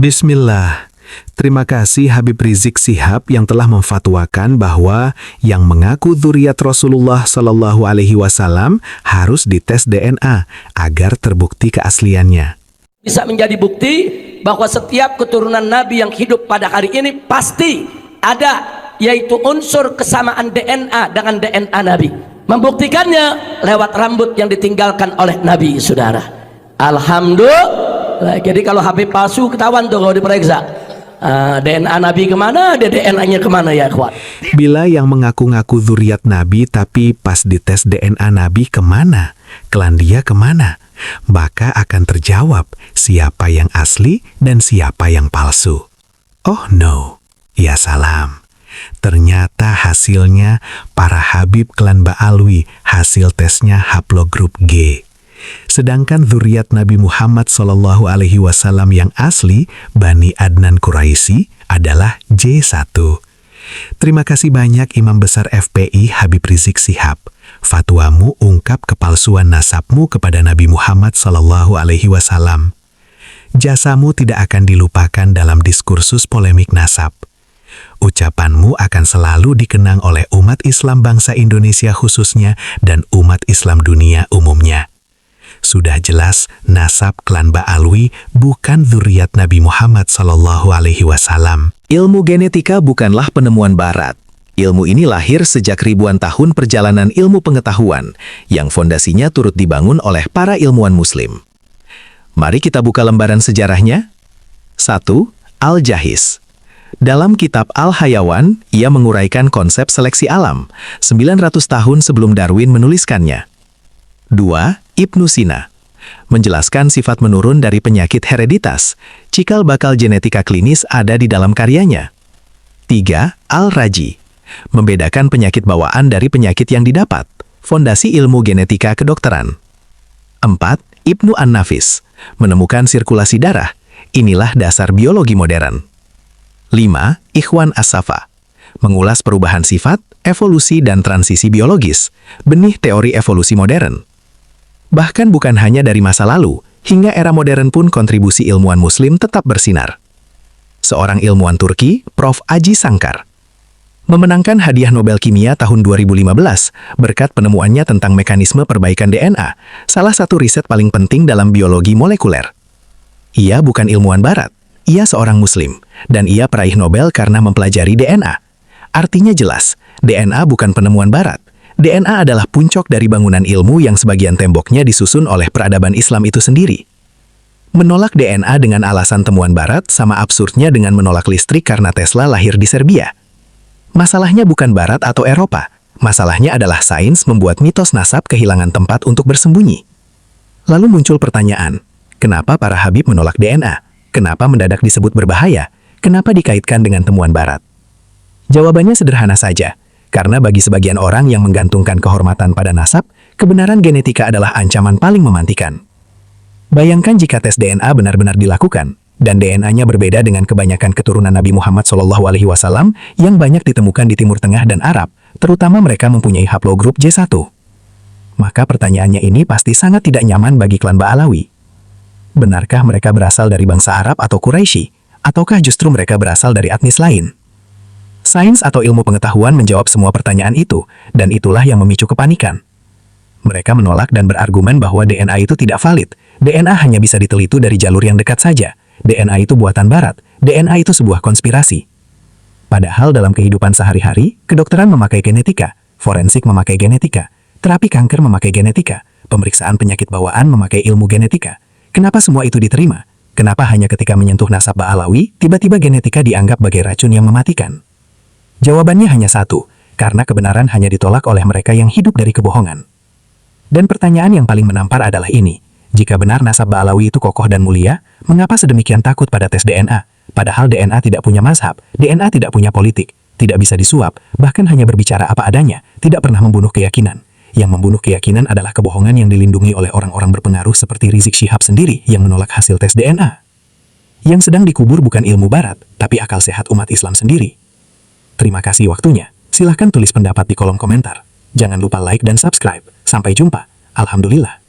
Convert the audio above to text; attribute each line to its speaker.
Speaker 1: Bismillah. Terima kasih Habib Rizik Syihab yang telah memfatwakan bahwa yang mengaku dzurriyyat Rasulullah Shallallahu Alaihi Wasallam harus dites DNA agar terbukti keasliannya.
Speaker 2: Bisa menjadi bukti bahwa setiap keturunan Nabi yang hidup pada hari ini pasti ada, yaitu unsur kesamaan DNA dengan DNA Nabi. Membuktikannya lewat rambut yang ditinggalkan oleh Nabi, saudara. Alhamdulillah. Jadi kalau Habib palsu ketahuan tuh kalau diperiksa. DNA Nabi kemana, DNA-nya kemana ya ikhwan?
Speaker 1: Bila yang mengaku-ngaku dzurriyyat Nabi tapi pas dites DNA Nabi kemana, klan dia kemana, maka akan terjawab siapa yang asli dan siapa yang palsu. Oh no, ya salam. Ternyata hasilnya para Habib klan Ba'alwi hasil tesnya haplogrup G. Sedangkan dzurriyyat Nabi Muhammad Shallallahu Alaihi Wasallam yang asli, Bani Adnan Quraisy, adalah J1. Terima kasih banyak Imam Besar FPI Habib Rizik Syihab. Fatwamu ungkap kepalsuan nasabmu kepada Nabi Muhammad Shallallahu Alaihi Wasallam. Jasamu tidak akan dilupakan dalam diskursus polemik nasab. Ucapanmu akan selalu dikenang oleh umat Islam bangsa Indonesia khususnya dan umat Islam dunia umumnya. Sudah jelas nasab klan Ba'alwi bukan dzurriyyat Nabi Muhammad Shallallahu Alaihi Wasallam.
Speaker 3: Ilmu genetika bukanlah penemuan barat. Ilmu ini lahir sejak ribuan tahun perjalanan ilmu pengetahuan yang fondasinya turut dibangun oleh para ilmuwan muslim. Mari kita buka lembaran sejarahnya. 1. Al-Jahiz. Dalam kitab Al-Hayawan, ia menguraikan konsep seleksi alam 900 tahun sebelum Darwin menuliskannya. 2. Ibnu Sina menjelaskan sifat menurun dari penyakit hereditas, cikal bakal genetika klinis ada di dalam karyanya. 3. Al-Raji membedakan penyakit bawaan dari penyakit yang didapat, fondasi ilmu genetika kedokteran. 4. Ibnu An-Nafis menemukan sirkulasi darah, inilah dasar biologi modern. 5. Ikhwan As-Safa mengulas perubahan sifat, evolusi dan transisi biologis, benih teori evolusi modern. Bahkan bukan hanya dari masa lalu, hingga era modern pun kontribusi ilmuwan muslim tetap bersinar. Seorang ilmuwan Turki, Prof. Aji Sankar, memenangkan hadiah Nobel Kimia tahun 2015 berkat penemuannya tentang mekanisme perbaikan DNA, salah satu riset paling penting dalam biologi molekuler. Ia bukan ilmuwan barat, ia seorang muslim, dan ia peraih Nobel karena mempelajari DNA. Artinya jelas, DNA bukan penemuan barat. DNA adalah puncak dari bangunan ilmu yang sebagian temboknya disusun oleh peradaban Islam itu sendiri. Menolak DNA dengan alasan temuan barat sama absurdnya dengan menolak listrik karena Tesla lahir di Serbia. Masalahnya bukan barat atau Eropa, masalahnya adalah sains membuat mitos nasab kehilangan tempat untuk bersembunyi. Lalu muncul pertanyaan, kenapa para Habib menolak DNA? Kenapa mendadak disebut berbahaya? Kenapa dikaitkan dengan temuan barat? Jawabannya sederhana saja. Karena bagi sebagian orang yang menggantungkan kehormatan pada nasab, kebenaran genetika adalah ancaman paling mematikan. Bayangkan jika tes DNA benar-benar dilakukan, dan DNA-nya berbeda dengan kebanyakan keturunan Nabi Muhammad SAW yang banyak ditemukan di Timur Tengah dan Arab, terutama mereka mempunyai haplogrup J1. Maka pertanyaannya ini pasti sangat tidak nyaman bagi klan Ba'alawi. Benarkah mereka berasal dari bangsa Arab atau Quraisy, ataukah justru mereka berasal dari etnis lain? Sains atau ilmu pengetahuan menjawab semua pertanyaan itu, dan itulah yang memicu kepanikan. Mereka menolak dan berargumen bahwa DNA itu tidak valid. DNA hanya bisa diteliti dari jalur yang dekat saja. DNA itu buatan barat. DNA itu sebuah konspirasi. Padahal dalam kehidupan sehari-hari, kedokteran memakai genetika, forensik memakai genetika, terapi kanker memakai genetika, pemeriksaan penyakit bawaan memakai ilmu genetika. Kenapa semua itu diterima? Kenapa hanya ketika menyentuh nasab Ba'alawi, tiba-tiba genetika dianggap sebagai racun yang mematikan? Jawabannya hanya satu, karena kebenaran hanya ditolak oleh mereka yang hidup dari kebohongan. Dan pertanyaan yang paling menampar adalah ini, jika benar nasab Ba'alawi itu kokoh dan mulia, mengapa sedemikian takut pada tes DNA? Padahal DNA tidak punya mazhab, DNA tidak punya politik, tidak bisa disuap, bahkan hanya berbicara apa adanya, tidak pernah membunuh keyakinan. Yang membunuh keyakinan adalah kebohongan yang dilindungi oleh orang-orang berpengaruh seperti Rizik Syihab sendiri yang menolak hasil tes DNA. Yang sedang dikubur bukan ilmu barat, tapi akal sehat umat Islam sendiri. Terima kasih waktunya. Silahkan tulis pendapat di kolom komentar. Jangan lupa like dan subscribe. Sampai jumpa. Alhamdulillah.